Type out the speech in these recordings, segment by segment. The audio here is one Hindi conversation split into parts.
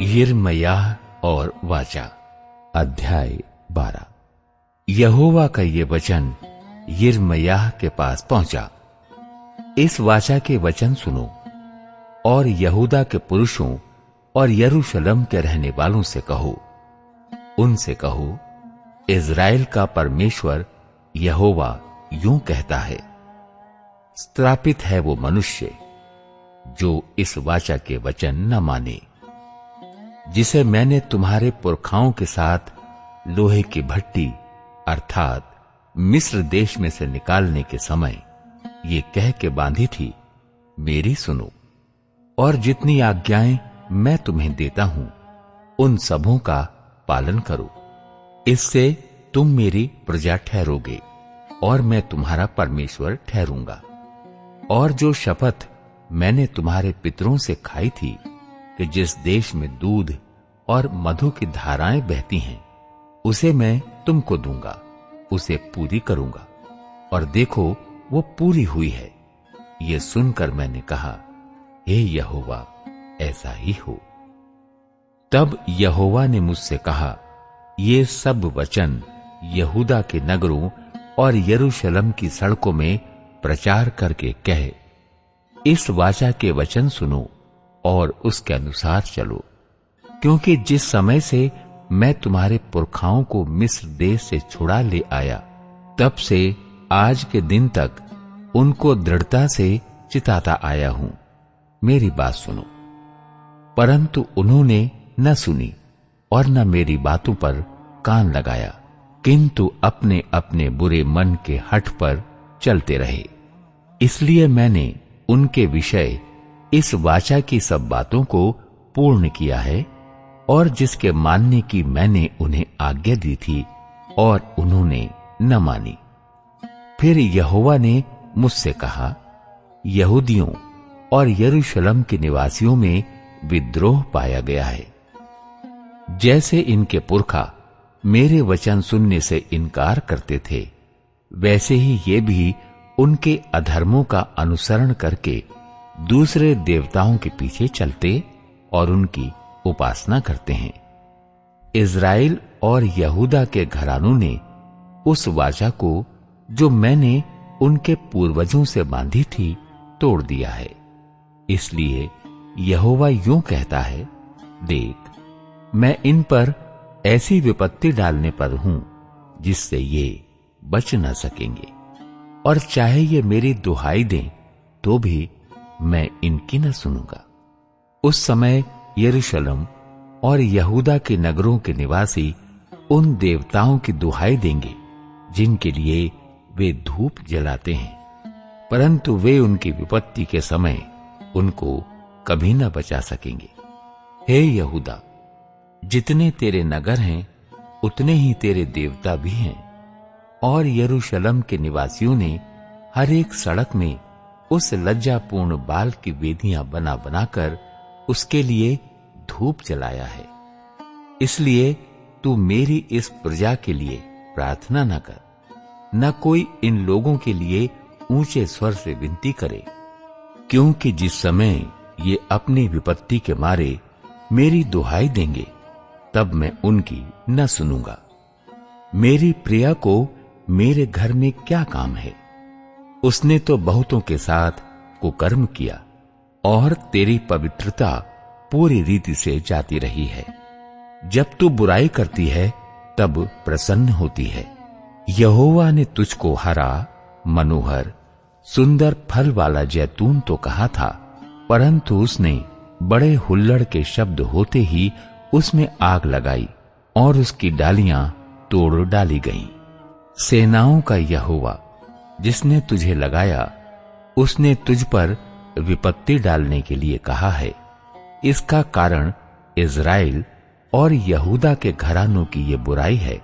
यिर्मयाह और वाचा, अध्याय 12। यहोवा का ये वचन यिर्मयाह के पास पहुंचा। इस वाचा के वचन सुनो और यहूदा के पुरुषों और यरूशलेम के रहने वालों से कहो, उनसे कहो, इज़राइल का परमेश्वर यहोवा यूं कहता है, श्रापित है वो मनुष्य जो इस वाचा के वचन न माने, जिसे मैंने तुम्हारे पुरखाओं के साथ लोहे की भट्टी अर्थात मिस्र देश में से निकालने के समय ये कह के बांधी थी, मेरी सुनो और जितनी आज्ञाएं मैं तुम्हें देता हूं उन सबों का पालन करो। इससे तुम मेरी प्रजा ठहरोगे और मैं तुम्हारा परमेश्वर ठहरूंगा। और जो शपथ मैंने तुम्हारे पितरों से खाई थी कि जिस देश में दूध और मधु की धाराएं बहती हैं, उसे मैं तुमको दूंगा, उसे पूरी करूंगा। और देखो वो पूरी हुई है। ये सुनकर मैंने कहा, हे यहोवा, ऐसा ही हो। तब यहोवा ने मुझसे कहा, ये सब वचन यहूदा के नगरों और यरूशलेम की सड़कों में प्रचार करके कह, इस वाचा के वचन सुनो और उसके अनुसार चलो, क्योंकि जिस समय से मैं तुम्हारे पुरखाओं को मिस्र देश से छुड़ा ले आया, तब से आज के दिन तक उनको दृढ़ता से चिताता आया हूं। मेरी बात सुनो। परंतु उन्होंने न सुनी और न मेरी बातों पर कान लगाया, किंतु अपने अपने बुरे मन के हठ पर चलते रहे। इसलिए मैंने उनके विषय इस वाचा की सब बातों को पूर्ण किया है, और जिसके मानने की मैंने उन्हें आज्ञा दी थी और उन्होंने न मानी। फिर यहोवा ने मुझसे कहा, यहूदियों और यरूशलेम के निवासियों में विद्रोह पाया गया है। जैसे इनके पुरखा मेरे वचन सुनने से इनकार करते थे, वैसे ही ये भी उनके अधर्मों का अनुसरण करके दूसरे देवताओं के पीछे चलते और उनकी उपासना करते हैं। इज़राइल और यहूदा के घरानों ने उस वाचा को जो मैंने उनके पूर्वजों से बांधी थी तोड़ दिया है। इसलिए यहोवा यूं कहता है, देख, मैं इन पर ऐसी विपत्ति डालने पर हूं जिससे ये बच न सकेंगे, और चाहे ये मेरी दुहाई दें तो भी मैं इनकी न सुनूंगा। उस समय यरूशलेम और यहूदा के नगरों के निवासी उन देवताओं की दुहाई देंगे जिनके लिए वे धूप जलाते हैं, परंतु वे उनकी विपत्ति के समय उनको कभी न बचा सकेंगे। हे यहूदा, जितने तेरे नगर हैं उतने ही तेरे देवता भी हैं, और यरूशलेम के निवासियों ने हर एक सड़क में उस लज्जापूर्ण बाल की वेदियां बना बनाकर उसके लिए धूप जलाया है। इसलिए तू मेरी इस प्रजा के लिए प्रार्थना न कर, न कोई इन लोगों के लिए ऊंचे स्वर से विनती करे, क्योंकि जिस समय ये अपनी विपत्ति के मारे मेरी दुहाई देंगे, तब मैं उनकी न सुनूंगा। मेरी प्रिया को मेरे घर में क्या काम है? उसने तो बहुतों के साथ कुकर्म किया, और तेरी पवित्रता पूरी रीति से जाती रही है। जब तू बुराई करती है तब प्रसन्न होती है। यहोवा ने तुझको हरा, मनोहर, सुंदर फल वाला जैतून तो कहा था, परंतु उसने बड़े हुल्लड़ के शब्द होते ही उसमें आग लगाई और उसकी डालियां तोड़ डाली गईं। सेनाओं का यहोवा जिसने तुझे लगाया, उसने तुझ पर विपत्ति डालने के लिए कहा है। इसका कारण इज़राइल और यहूदा के घरानों की ये बुराई है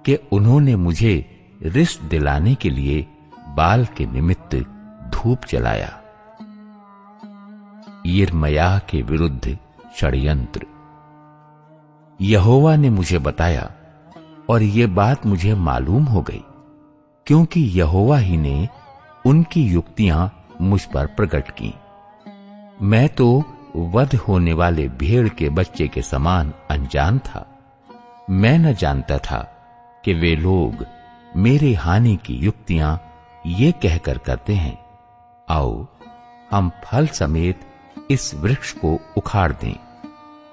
कि उन्होंने मुझे रिश्त दिलाने के लिए बाल के निमित्त धूप जलाया। यिर्मयाह के विरुद्ध षड्यंत्र। यहोवा ने मुझे बताया और ये बात मुझे मालूम हो गई, क्योंकि यहोवा ही ने उनकी युक्तियां मुझ पर प्रकट की। मैं तो वध होने वाले भेड़ के बच्चे के समान अनजान था। मैं न जानता था कि वे लोग मेरी हानि की युक्तियां ये कहकर करते हैं, आओ हम फल समेत इस वृक्ष को उखाड़ दें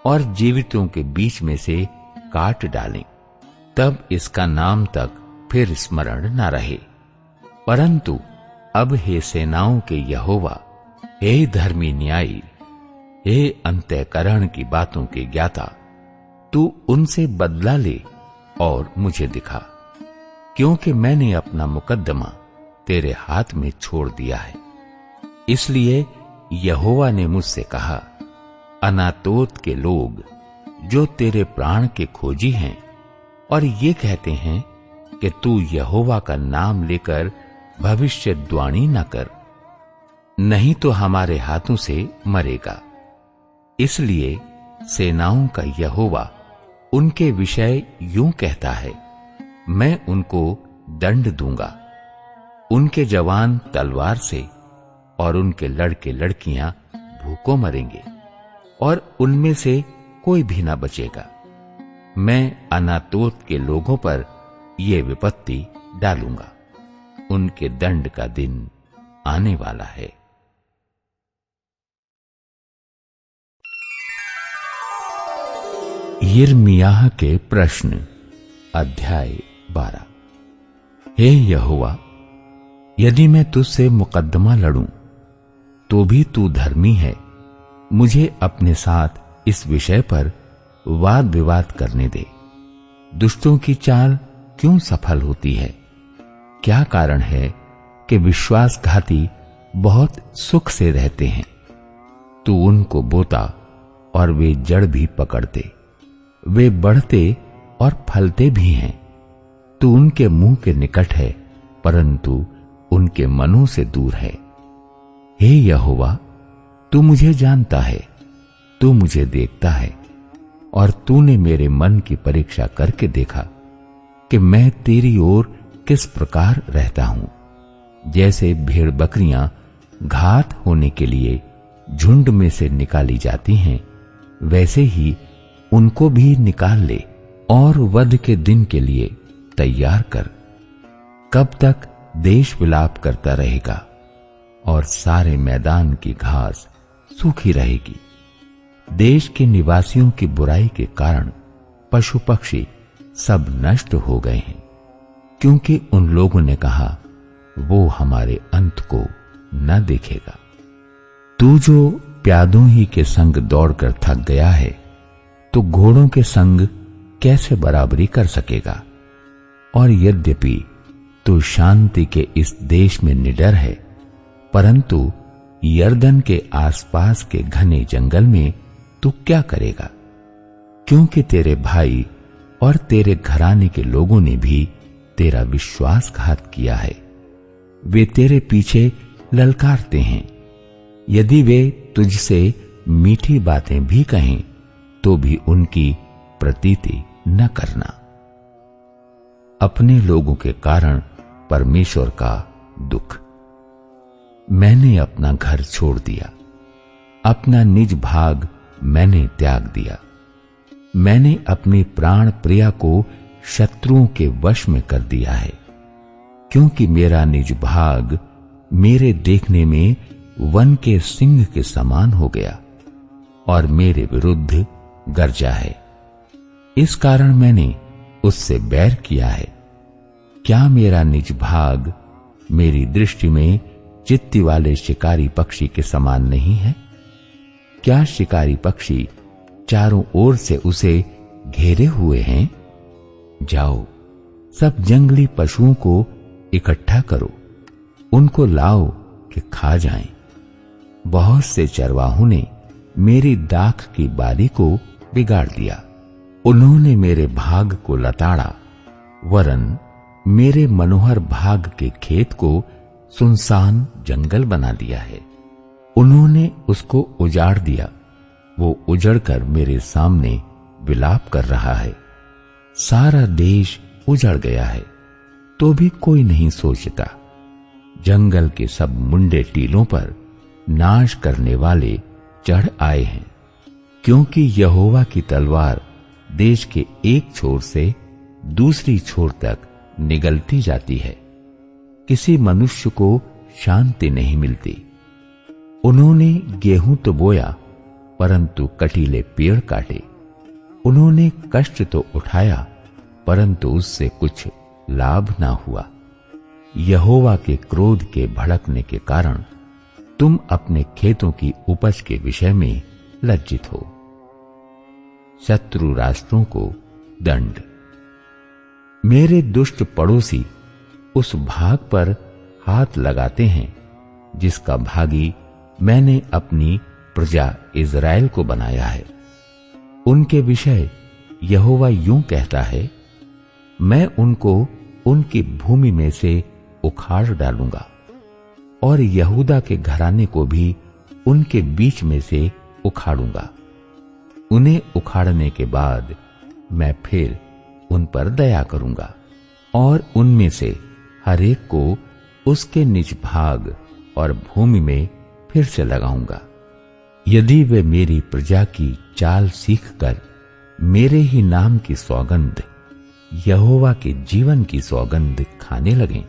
और जीवितों के बीच में से काट डालें, तब इसका नाम तक फिर स्मरण न रहे। परंतु अब हे सेनाओं के यहोवा, हे धर्मी न्यायी, हे अंतःकरण की बातों के ज्ञाता, तू उनसे बदला ले और मुझे दिखा, क्योंकि मैंने अपना मुकद्दमा तेरे हाथ में छोड़ दिया है। इसलिए यहोवा ने मुझसे कहा, अनातोत के लोग जो तेरे प्राण के खोजी हैं और ये कहते हैं कि तू यहोवा का नाम लेकर भविष्यद्वाणी न कर, नहीं तो हमारे हाथों से मरेगा। इसलिए सेनाओं का यहोवा उनके विषय यूं कहता है, मैं उनको दंड दूंगा, उनके जवान तलवार से और उनके लड़के लड़कियां भूखों मरेंगे और उनमें से कोई भी ना बचेगा। मैं अनातोत के लोगों पर ये विपत्ति डालूंगा, उनके दंड का दिन आने वाला है। यिर्मयाह के प्रश्न, अध्याय 12। हे यहोवा, यदि मैं तुझसे मुकद्दमा लड़ूं तो भी तू धर्मी है। मुझे अपने साथ इस विषय पर वाद विवाद करने दे। दुष्टों की चाल क्यों सफल होती है? क्या कारण है कि विश्वासघाती बहुत सुख से रहते हैं? तू उनको बोता और वे जड़ भी पकड़ते, वे बढ़ते और फलते भी हैं। तू उनके मुंह के निकट है, परंतु उनके मनों से दूर है। हे यहोवा, तू मुझे जानता है, तू मुझे देखता है, और तूने मेरे मन की परीक्षा करके देखा कि मैं तेरी ओर किस प्रकार रहता हूं। जैसे भेड़ बकरियां घात होने के लिए झुंड में से निकाली जाती हैं, वैसे ही उनको भी निकाल ले और वध के दिन के लिए तैयार कर। कब तक देश विलाप करता रहेगा और सारे मैदान की घास सूखी रहेगी? देश के निवासियों की बुराई के कारण पशु पक्षी सब नष्ट हो गए हैं, क्योंकि उन लोगों ने कहा, वो हमारे अंत को न देखेगा। तू जो प्यादों ही के संग दौड़कर थक गया है, तो घोड़ों के संग कैसे बराबरी कर सकेगा? और यद्यपि तू शांति के इस देश में निडर है, परंतु यरदन के आसपास के घने जंगल में तू क्या करेगा? क्योंकि तेरे भाई और तेरे घराने के लोगों ने भी तेरा विश्वासघात किया है। वे तेरे पीछे ललकारते हैं। यदि वे तुझसे मीठी बातें भी कहें, तो भी उनकी प्रतीति न करना। अपने लोगों के कारण परमेश्वर का दुख। मैंने अपना घर छोड़ दिया, अपना निज भाग मैंने त्याग दिया। मैंने अपनी प्राण प्रिया को शत्रुओं के वश में कर दिया है, क्योंकि मेरा निज भाग मेरे देखने में वन के सिंह के समान हो गया और मेरे विरुद्ध गरजा है। इस कारण मैंने उससे बैर किया है। क्या मेरा निज भाग मेरी दृष्टि में चित्ती वाले शिकारी पक्षी के समान नहीं है? क्या शिकारी पक्षी चारों ओर से उसे घेरे हुए हैं? जाओ, सब जंगली पशुओं को इकट्ठा करो, उनको लाओ कि खा जाएं। बहुत से चरवाहों ने मेरी दाख की बारी को बिगाड़ दिया। उन्होंने मेरे भाग को लताड़ा, वरन मेरे मनोहर भाग के खेत को सुनसान जंगल बना दिया है। उन्होंने उसको उजाड़ दिया, वो उजड़कर मेरे सामने विलाप कर रहा है। सारा देश उजड़ गया है, तो भी कोई नहीं सोचता। जंगल के सब मुंडे टीलों पर नाश करने वाले चढ़ आए हैं, क्योंकि यहोवा की तलवार देश के एक छोर से दूसरी छोर तक निगलती जाती है। किसी मनुष्य को शांति नहीं मिलती। उन्होंने गेहूं तो बोया, परंतु कटीले पेड़ काटे। उन्होंने कष्ट तो उठाया, परंतु उससे कुछ लाभ ना हुआ। यहोवा के क्रोध के भड़कने के कारण तुम अपने खेतों की उपज के विषय में लज्जित हो। शत्रु राष्ट्रों को दंड। मेरे दुष्ट पड़ोसी उस भाग पर हाथ लगाते हैं जिसका भागी मैंने अपनी प्रजा इज़राइल को बनाया है। उनके विषय यहोवा यूं कहता है, मैं उनको उनकी भूमि में से उखाड़ डालूंगा और यहूदा के घराने को भी उनके बीच में से उखाड़ूंगा। उन्हें उखाड़ने के बाद मैं फिर उन पर दया करूंगा और उनमें से हर एक को उसके निज भाग और भूमि में फिर से लगाऊंगा। यदि वे मेरी प्रजा की चाल सीखकर मेरे ही नाम की सौगंध, यहोवा के जीवन की सौगंध खाने लगें,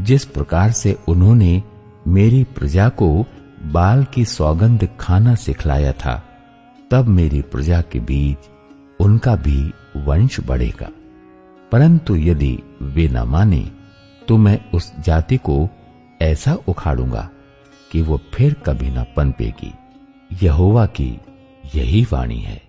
जिस प्रकार से उन्होंने मेरी प्रजा को बाल की सौगंध खाना सिखलाया था, तब मेरी प्रजा के बीच उनका भी वंश बढ़ेगा। परंतु यदि वे न माने, तो मैं उस जाति को ऐसा उखाड़ूंगा कि वो फिर कभी न पनपेगी। यहोवा की यही वाणी है।